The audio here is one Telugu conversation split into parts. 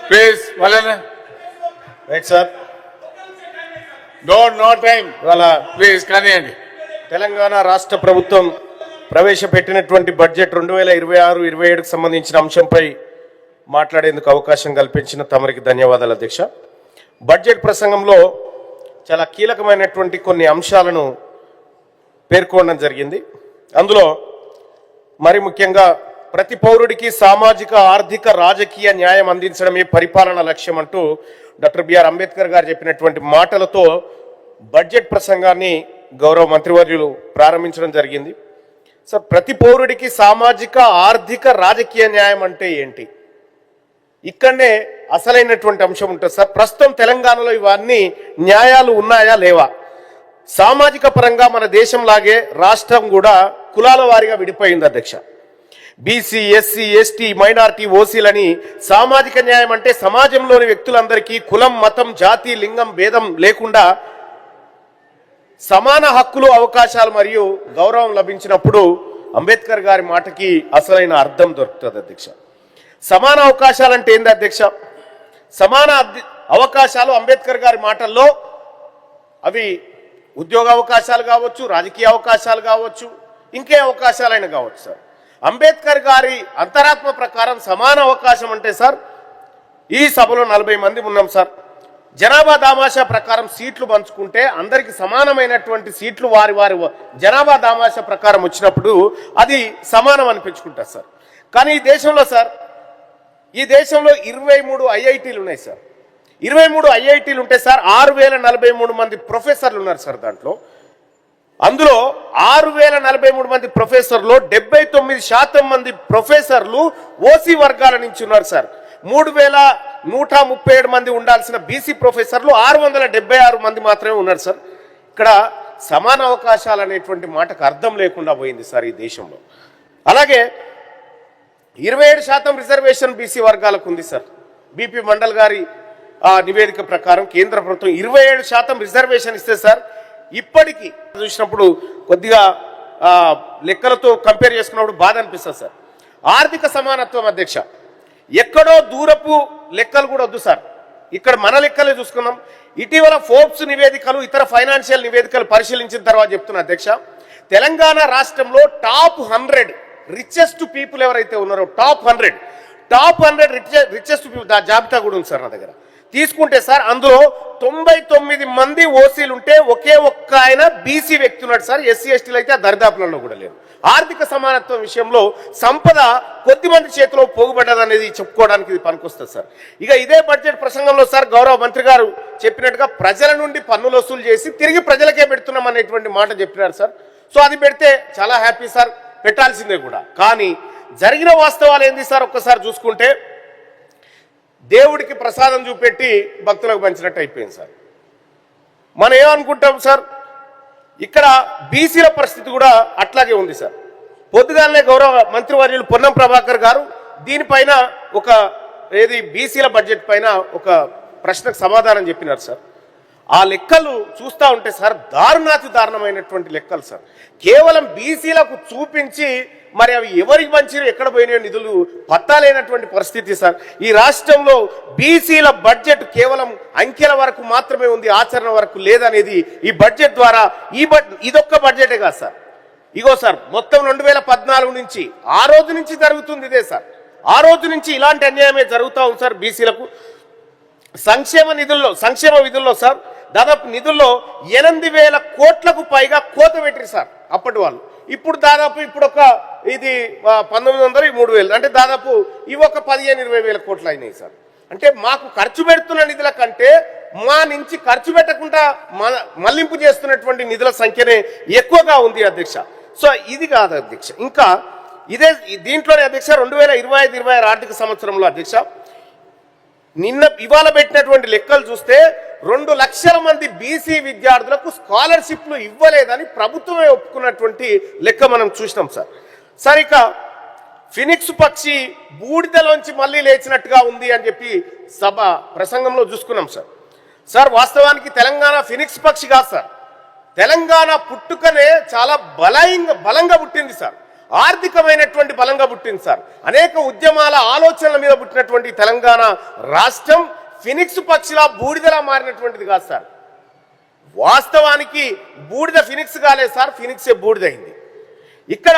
ప్లీజ్ వాళ్ళని రైట్ సార్. నో టైం ఇవాళ ప్లీజ్ కానివ్వండి. తెలంగాణ రాష్ట్ర ప్రభుత్వం ప్రవేశపెట్టినటువంటి బడ్జెట్ 2026-27కు సంబంధించిన అంశంపై మాట్లాడేందుకు అవకాశం కల్పించిన తమరికి ధన్యవాదాలు అధ్యక్ష. బడ్జెట్ ప్రసంగంలో చాలా కీలకమైనటువంటి కొన్ని అంశాలను పేర్కొనడం జరిగింది. అందులో మరి ముఖ్యంగా ప్రతి పౌరుడికి సామాజిక, ఆర్థిక, రాజకీయ న్యాయం అందించడమే పరిపాలన లక్ష్యం అంటూ డాక్టర్ బిఆర్ అంబేద్కర్ గారు చెప్పినటువంటి మాటలతో బడ్జెట్ ప్రసంగాన్ని గౌరవ మంత్రివర్యులు ప్రారంభించడం జరిగింది. సార్, ప్రతి పౌరుడికి సామాజిక, ఆర్థిక, రాజకీయ న్యాయం అంటే ఏంటి? ఇక్కడనే అసలైనటువంటి అంశం ఉంటుంది సార్. ప్రస్తుతం తెలంగాణలో ఇవన్నీ న్యాయాలు ఉన్నాయా లేవా? సామాజిక పరంగా మన దేశంలాగే రాష్ట్రం కూడా కులాల వారీగా విడిపోయింది అధ్యక్ష. బీసీ, ఎస్సీ, ఎస్టీ, మైనారిటీ, ఓసీలని సామాజిక న్యాయం అంటే సమాజంలోని వ్యక్తులందరికీ కులం, మతం, జాతి, లింగం భేదం లేకుండా సమాన హక్కులు, అవకాశాలు మరియు గౌరవం లభించినప్పుడు అంబేద్కర్ గారి మాటకి అసలైన అర్థం దొరుకుతుంది అధ్యక్ష. సమాన అవకాశాలు అంటే ఏంది అధ్యక్ష? సమాన అవకాశాలు అంబేద్కర్ గారి మాటల్లో అవి ఉద్యోగ అవకాశాలు కావచ్చు, రాజకీయ అవకాశాలు కావచ్చు, ఇంకే అవకాశాలైనా కావచ్చు సార్. అంబేద్కర్ గారి అంతరాత్మ ప్రకారం సమాన అవకాశం అంటే సార్, ఈ సభలో 40 మంది ఉన్నాం సార్. జనాభా దామాషా ప్రకారం సీట్లు పంచుకుంటే అందరికి సమానమైనటువంటి సీట్లు వారి వారి జనాభా దామాషా ప్రకారం వచ్చినప్పుడు అది సమానం అనిపించుకుంటారు సార్. కానీ ఈ దేశంలో సార్, ఈ దేశంలో 23 ఐఐటీలు ఉన్నాయి సార్. 23 ఐఐటీలు ఉంటే సార్ 6043 మంది ప్రొఫెసర్లు ఉన్నారు సార్. దాంట్లో అందులో 6043 మంది ప్రొఫెసర్లు 79% మంది ప్రొఫెసర్లు ఓసీ వర్గాల నుంచి ఉన్నారు సార్. 3137 మంది ఉండాల్సిన బీసీ ప్రొఫెసర్లు 676 మంది మాత్రమే ఉన్నారు సార్. ఇక్కడ సమాన అవకాశాలు అనేటువంటి మాటకు అర్థం లేకుండా పోయింది సార్ ఈ దేశంలో. అలాగే 27% రిజర్వేషన్ బీసీ వర్గాలకు ఉంది సార్. బీపీ మండల్ గారి నివేదిక ప్రకారం కేంద్ర ప్రభుత్వం 27% రిజర్వేషన్ ఇస్తే సార్, ఇప్పటికీ చూసినప్పుడు కొద్దిగా లెక్కలతో కంపేర్ చేసుకున్నప్పుడు బాధ అనిపిస్తుంది సార్. ఆర్థిక సమానత్వం అధ్యక్ష, ఎక్కడో దూరపు లెక్కలు కూడా వద్దు సార్, ఇక్కడ మన లెక్కలే చూసుకున్నాం. ఇటీవల ఫోర్బ్స్ నివేదికలు, ఇతర ఫైనాన్షియల్ నివేదికలు పరిశీలించిన తర్వాత చెప్తున్నా అధ్యక్ష, తెలంగాణ రాష్ట్రంలో టాప్ 100 రిచెస్ట్ పీపుల్ ఎవరైతే ఉన్నారో, టాప్ 100 రిచెస్ట్ పీపుల్ జాబితా కూడా ఉంది సార్ నా దగ్గర. తీసుకుంటే సార్ అందులో 99 మంది ఓసీలు ఉంటే ఒకే ఒక్క ఆయన బీసీ వ్యక్తి ఉన్నాడు సార్. ఎస్సీ, ఎస్టీలు అయితే ఆ దరిదాపులలో కూడా లేరు. ఆర్థిక సమానత్వం విషయంలో సంపద కొద్ది మంది చేతిలో పోగుపడ్డదనేది చెప్పుకోవడానికి ఇది పనికొస్తుంది సార్. ఇక ఇదే బడ్జెట్ ప్రసంగంలో సార్ గౌరవ మంత్రి గారు చెప్పినట్టుగా ప్రజల నుండి పన్నులు వసూలు చేసి తిరిగి ప్రజలకే పెడుతున్నాం అనేటువంటి మాట చెప్పినారు సార్. సో అది పెడితే చాలా హ్యాపీ సార్, పెట్టాల్సిందే కూడా. కానీ జరిగిన వాస్తవాలు ఏంది సార్? ఒక్కసారి చూసుకుంటే దేవుడికి ప్రసాదం చూపెట్టి భక్తులకు పంచినట్టు అయిపోయింది సార్. మనం ఏమనుకుంటాం సార్, ఇక్కడ బీసీల పరిస్థితి కూడా అట్లాగే ఉంది సార్. పొద్దుగానే గౌరవ మంత్రివర్యులు పొన్నం ప్రభాకర్ గారు దీనిపైన బీసీల బడ్జెట్ పైన ఒక ప్రశ్నకు సమాధానం చెప్పినారు సార్. ఆ లెక్కలు చూస్తూ ఉంటే సార్ దారుణాతి దారుణమైనటువంటి లెక్కలు సార్. కేవలం బీసీలకు చూపించి మరి అవి ఎవరికి మంచి ఎక్కడ పోయిన నిధులు పత్తాలేనటువంటి పరిస్థితి సార్. ఈ రాష్ట్రంలో బీసీల బడ్జెట్ కేవలం అంకెల వరకు మాత్రమే ఉంది, ఆచరణ వరకు లేదనేది ఈ బడ్జెట్ ద్వారా ఇదొక్క బడ్జెటే కాదు సార్. ఇగో సార్, మొత్తం 2014 నుంచి ఆ రోజు నుంచి జరుగుతుంది ఇదే సార్. ఆ రోజు నుంచి ఇలాంటి అన్యాయమే జరుగుతూ ఉంది సార్. బీసీలకు సంక్షేమ విధుల్లో సార్ దాదాపు నిధుల్లో 8,000 కోట్లకు పైగా కోత పెట్టారు సార్ అప్పటి వాళ్ళు. ఇప్పుడు దాదాపు ఒక 1900 3,000 అంటే దాదాపు ఇవి ఒక 15-20 కోట్లు అయినాయి సార్. అంటే మాకు ఖర్చు పెడుతున్న నిధుల కంటే మా నుంచి ఖర్చు పెట్టకుండా మళ్లింపు చేస్తున్నటువంటి నిధుల సంఖ్యనే ఎక్కువగా ఉంది అధ్యక్ష. సో ఇది కాదు అధ్యక్ష. ఇంకా దీంట్లోనే అధ్యక్ష 2025-26 ఆర్థిక సంవత్సరంలో అధ్యక్ష ఇవాళ పెట్టినటువంటి లెక్కలు చూస్తే 2 లక్షల మంది బీసీ విద్యార్థులకు స్కాలర్షిప్లు ఇవ్వలేదని ప్రభుత్వమే ఒప్పుకున్నటువంటి లెక్క మనం చూసినాం సార్. సార్, ఇక ఫినిక్స్ పక్షి బూడిదలోంచి మళ్ళీ లేచినట్టుగా ఉంది అని చెప్పి సభ ప్రసంగంలో చూసుకున్నాం సార్. సార్, వాస్తవానికి తెలంగాణ ఫినిక్స్ పక్షి కాదు సార్. తెలంగాణ పుట్టుకనే చాలా బలంగా పుట్టింది సార్. ఆర్థికమైనటువంటి బలంగా పుట్టింది సార్. అనేక ఉద్యమాల ఆలోచనల మీద పుట్టినటువంటి తెలంగాణ రాష్ట్రం ఫినిక్స్ పక్షిలా బూడిదలా మారినటువంటిది కాదు సార్. వాస్తవానికి బూడిద ఫినిక్స్ కాలేదు సార్, ఫినిక్సే బూడిదైంది. ఇక్కడ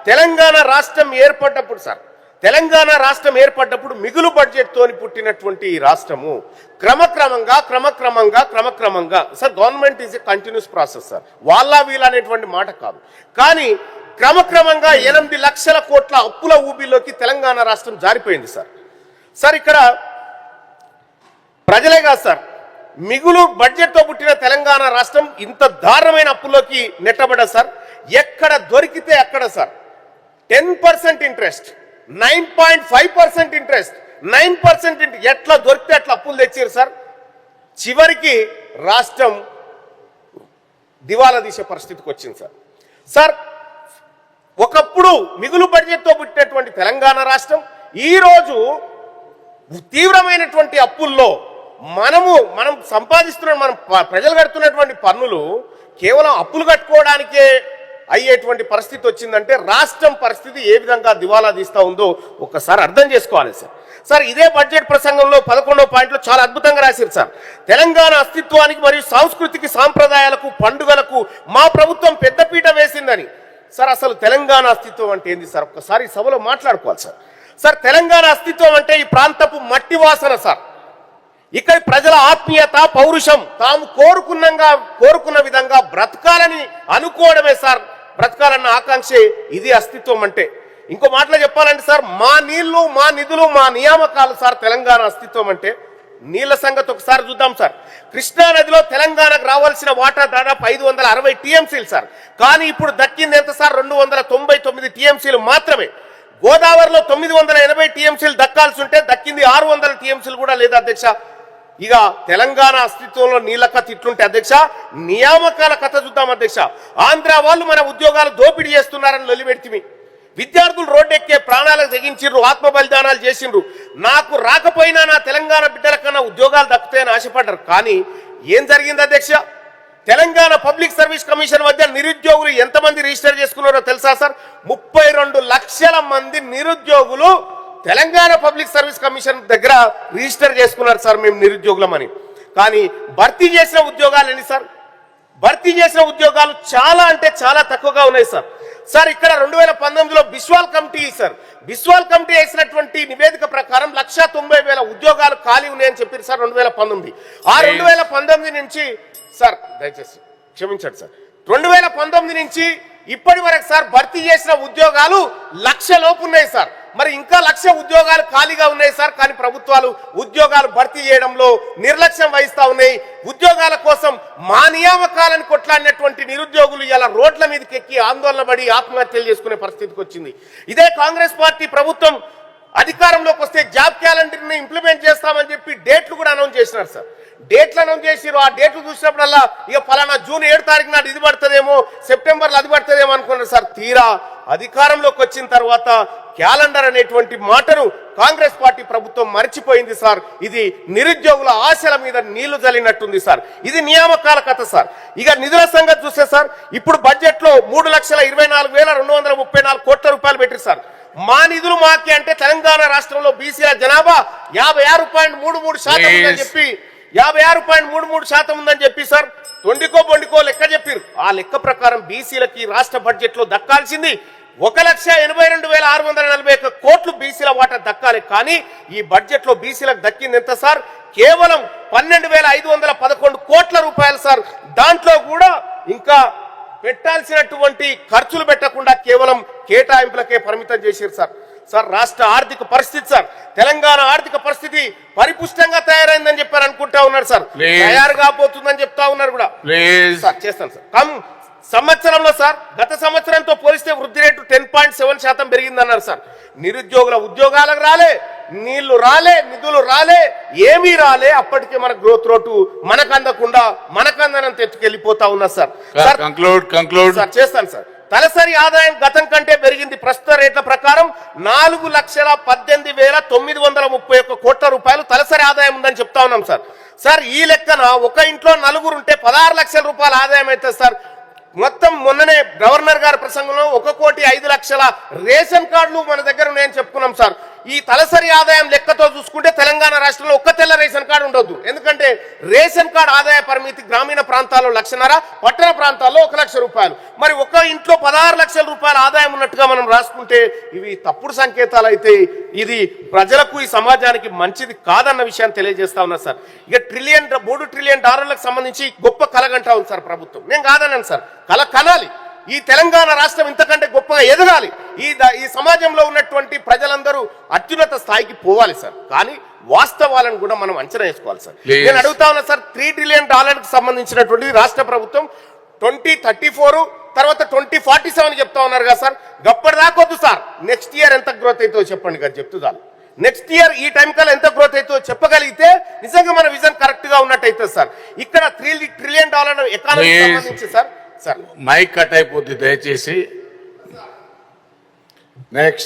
తెలంగాణ రాష్ట్రం ఏర్పడ్డప్పుడు సార్, తెలంగాణ రాష్ట్రం ఏర్పడ్డప్పుడు మిగులు బడ్జెట్ తోని పుట్టినటువంటి ఈ రాష్ట్రము క్రమక్రమంగా sir, government is a continuous process sir, వాళ్ళ వీళ్ళ అనేటువంటి మాట కాదు. కానీ క్రమక్రమంగా 8 లక్షల కోట్ల అప్పుల ఊబిలోకి తెలంగాణ రాష్ట్రం జారిపోయింది సార్. సార్ ఇక్కడ ప్రజలే కాదు సార్, మిగులు బడ్జెట్ తో పుట్టిన తెలంగాణ రాష్ట్రం ఇంత దారుణమైన అప్పుల్లోకి నెట్టబడ్డా సార్. ఎక్కడ దొరికితే అక్కడ సార్ 10% ఇంట్రెస్ట్, 9.5% ఇంట్రెస్ట్, 9% ఎట్లా దొరికితే అట్లా అప్పులు తెచ్చారు సార్. చివరికి రాష్ట్రం దివాలా తీసే పరిస్థితికి వచ్చింది సార్. సార్ ఒకప్పుడు మిగులు బడ్జెట్తో పుట్టినటువంటి తెలంగాణ రాష్ట్రం ఈరోజు తీవ్రమైనటువంటి అప్పుల్లో మనం సంపాదిస్తున్న మనం ప్రజలు కడుతున్నటువంటి పన్నులు కేవలం అప్పులు కట్టుకోవడానికే అయ్యేటువంటి పరిస్థితి వచ్చిందంటే రాష్ట్రం పరిస్థితి ఏ విధంగా దివాలా తీస్తా ఉందో ఒక్కసారి అర్థం చేసుకోవాలి సార్. సార్ ఇదే బడ్జెట్ ప్రసంగంలో 11వ పాయింట్లో చాలా అద్భుతంగా రాశారు సార్. తెలంగాణ అస్తిత్వానికి మరియు సాంస్కృతిక సాంప్రదాయాలకు పండుగలకు మా ప్రభుత్వం పెద్దపీట వేసిందని. సార్ అసలు తెలంగాణ అస్తిత్వం అంటే ఏంది సార్, ఒక్కసారి సభలో మాట్లాడుకోవాలి సార్. సార్ తెలంగాణ అస్తిత్వం అంటే ఈ ప్రాంతపు మట్టి వాసన సార్, ఇక్కడ ప్రజల ఆత్మీయత, పౌరుషం, తాము కోరుకున్న విధంగా బ్రతకాలని అనుకోవడమే సార్, బ్రతకాలన్న ఆకాంక్షే ఇది అస్తిత్వం అంటే. ఇంకో మాటలో చెప్పాలంటే సార్, మా నీళ్లు, మా నిధులు, మా నియామకాలు సార్ తెలంగాణ అస్తిత్వం అంటే. నీళ్ల సంగతి ఒకసారి చూద్దాం సార్. కృష్ణా నదిలో తెలంగాణకు రావాల్సిన వాటా దాదాపు 560 టీఎంసీలు సార్, కానీ ఇప్పుడు దక్కింది ఎంత సార్, 299 టీఎంసీలు మాత్రమే. గోదావరిలో 980 టీఎంసీలు దక్కాల్సి ఉంటే దక్కింది 600 టీఎంసీలు కూడా లేదు అధ్యక్ష. ఇక తెలంగాణ అస్తిత్వంలో నీళ్ల కథ ఇట్లుంటే అధ్యక్ష, నియామకాల కథ చూద్దాం అధ్యక్ష. ఆంధ్ర వాళ్ళు మన ఉద్యోగాలు దోపిడీ చేస్తున్నారని లొలిపెడితిమి. విద్యార్థులు రోడ్డెక్కే ప్రాణాలకు తెగించిండ్రు, ఆత్మ బలిదానాలు చేసిండ్రు. నాకు రాకపోయినా నా తెలంగాణ బిడ్డల కన్నా ఉద్యోగాలు దక్కుతాయని ఆశపడ్డారు. కానీ ఏం జరిగింది అధ్యక్ష, తెలంగాణ పబ్లిక్ సర్వీస్ కమిషన్ మధ్య నిరుద్యోగులు ఎంతమంది రిజిస్టర్ చేసుకున్నారో తెలుసా సార్? 32 లక్షల మంది నిరుద్యోగులు తెలంగాణ పబ్లిక్ సర్వీస్ కమిషన్ దగ్గర రిజిస్టర్ చేసుకున్నారు సార్ మేము నిరుద్యోగులమని. కానీ భర్తీ చేసిన ఉద్యోగాలు ఎన్ని సార్? భర్తీ చేసిన ఉద్యోగాలు చాలా అంటే చాలా తక్కువగా ఉన్నాయి సార్. సార్ ఇక్కడ 2019లో Biswal committee sir, Biswal committee వేసినటువంటి నివేదిక ప్రకారం 1,90,000 ఉద్యోగాలు ఖాళీ ఉన్నాయని చెప్పారు సార్ 2019. ఆ 2019 నుంచి సార్, దయచేసి క్షమించండి సార్, 2019 నుంచి ఇప్పటి వరకు సార్ భర్తీ చేసిన ఉద్యోగాలు 1,00,000 లోపు ఉన్నాయి సార్. మరి ఇంకా 1,00,000 ఉద్యోగాలు ఖాళీగా ఉన్నాయి సార్. కానీ ప్రభుత్వాలు ఉద్యోగాలు భర్తీ చేయడంలో నిర్లక్ష్యం వహిస్తా ఉన్నాయి. ఉద్యోగాల కోసం మా నియామకాలను కొట్లాడినటువంటి నిరుద్యోగులు ఇలా రోడ్ల మీదకి ఎక్కి ఆందోళన పడి ఆత్మహత్యలు చేసుకునే పరిస్థితికి వచ్చింది. ఇదే కాంగ్రెస్ పార్టీ ప్రభుత్వం అధికారంలోకి వస్తే జాబ్ క్యాలెండర్ని ఇంప్లిమెంట్ చేస్తామని చెప్పి డేట్లు కూడా అనౌన్స్ చేసినారు సార్. డేట్లు అనౌన్స్ చేసిరు. ఆ డేట్లు చూసినప్పుడల్లా ఇక ఫలానా జూన్ 7 తారీఖు నాడు ఇది పడుతుందేమో, సెప్టెంబర్లో అది పడుతుందేమో అనుకున్నారు సార్. తీరా అధికారంలోకి వచ్చిన తర్వాత క్యాలెండర్ అనేటువంటి మాటను కాంగ్రెస్ పార్టీ ప్రభుత్వం మర్చిపోయింది సార్. ఇది నిరుద్యోగుల ఆశల మీద నీళ్లు జల్లినట్టుంది సార్. ఇది నియామకాల కథ సార్. ఇక నిధుల సంగతి చూస్తే సార్, ఇప్పుడు బడ్జెట్ లో 3,24,234 కోట్ల రూపాయలు పెట్టారు సార్. మా నిధులు మాకే అంటే తెలంగాణ రాష్ట్రంలో బీసీల జనాభా 56.33% ఉందని చెప్పి 56.33% ఉందని చెప్పి సార్ తొండికో బొండికో లెక్క చెప్పారు. ఆ లెక్క ప్రకారం బీసీలకి రాష్ట్ర బడ్జెట్ లో దక్కాల్సింది 1,82,641 కోట్లు బీసీల వాటా దక్కాలి. కానీ ఈ బడ్జెట్ లో బీసీలకు దక్కింది ఎంత సార్? కేవలం 12,511 కోట్ల రూపాయలు సార్. దాంట్లో కూడా ఇంకా పెట్టాల్సినటువంటి ఖర్చులు పెట్టకుండా కేవలం కేటాయింపులకే పరిమితం చేశారు సార్. సార్ రాష్ట్ర ఆర్థిక పరిస్థితి సార్, తెలంగాణ ఆర్థిక పరిస్థితి పరిపుష్టంగా తయారైందని చెప్పారు అనుకుంటా ఉన్నారు సార్. తయారు కాబోతుందని చెప్తా ఉన్నారు కూడా. సార్ చేస్తాను సార్. సంవత్సరంలో సార్ గత సంవత్సరంతో పోలిస్తే వృద్ధి రేటు 10.7% పెరిగిందన్నారు సార్. నిరుద్యోగుల ఉద్యోగాలకు రాలే, నీళ్లు రాలే, నిధులు రాలే, ఏమీ రాలే. అప్పటికే మన గ్రోత్ రేటు మనకందకుండా మనకందనంత ఎత్తుకెళ్ళిపోతా ఉన్నా సార్. సార్ చేస్తాను సార్. తలసరి ఆదాయం గతం కంటే పెరిగింది. ప్రస్తుత రేట్ల ప్రకారం 4,18,931 కోట్ల రూపాయలు తలసరి ఆదాయం ఉందని చెప్తా ఉన్నాం సార్. సార్ ఈ లెక్కన ఒక ఇంట్లో 4 ఉంటే 16 లక్షల రూపాయల ఆదాయం అవుతుంది సార్. మొత్తం మొన్ననే గవర్నర్ గారి ప్రసంగంలో 1,05,00,000 రేషన్ కార్డులు మన దగ్గర ఉన్నాయని చెప్పుకున్నాం సార్. ఈ తలసరి ఆదాయం లెక్కతో చూసుకుంటే తెలంగాణ రాష్ట్రంలో ఒక్క తెల్ల రేషన్ కార్డు ఉండొద్దు. ఎందుకంటే రేషన్ కార్డు ఆదాయ పరిమితి గ్రామీణ ప్రాంతాల్లో 1,50,000, పట్టణ ప్రాంతాల్లో 1,00,000 రూపాయలు. మరి ఒక ఇంట్లో 16 లక్షల రూపాయల ఆదాయం ఉన్నట్టుగా మనం రాసుకుంటే ఇవి తప్పుడు సంకేతాలు అయితే ఇది ప్రజలకు ఈ సమాజానికి మంచిది కాదన్న విషయాన్ని తెలియజేస్తా ఉన్నా సార్. ఇక $3 ట్రిలియన్ సంబంధించి గొప్ప కలగంటా ఉంది సార్ ప్రభుత్వం. నేను కాదన్నాను సార్, కల కనాలి. ఈ తెలంగాణ రాష్ట్రం ఇంతకంటే గొప్పగా ఎదగాలి. ఈ సమాజంలో ఉన్నటువంటి ప్రజలందరూ అత్యున్నత స్థాయికి పోవాలి సార్. కానీ వాస్తవాలను కూడా మనం అంచనా వేసుకోవాలి సార్. నేను అడుగుతా ఉన్నా సార్, $3 ట్రిలియన్ సంబంధించినటువంటి రాష్ట్ర ప్రభుత్వం 2034 తర్వాత 2047 చెప్తా ఉన్నారు కదా సార్. గప్పటిదాకొద్దు సార్, నెక్స్ట్ ఇయర్ ఎంత గ్రోత్ అవుతుందో చెప్పండి కదా, చెప్తూ చాలు. నెక్స్ట్ ఇయర్ ఈ టైం కల్లా ఎంత గ్రోత్ అవుతుందో చెప్పగలిగితే నిజంగా మన విజన్ కరెక్ట్ గా ఉన్నట్టు అవుతుంది సార్. ఇక్కడ $3 ట్రిలియన్ ఎకానమీ సంబంధించి సార్ మైక్ కట్ అయిపోద్ది దయచేసి. నెక్స్ట్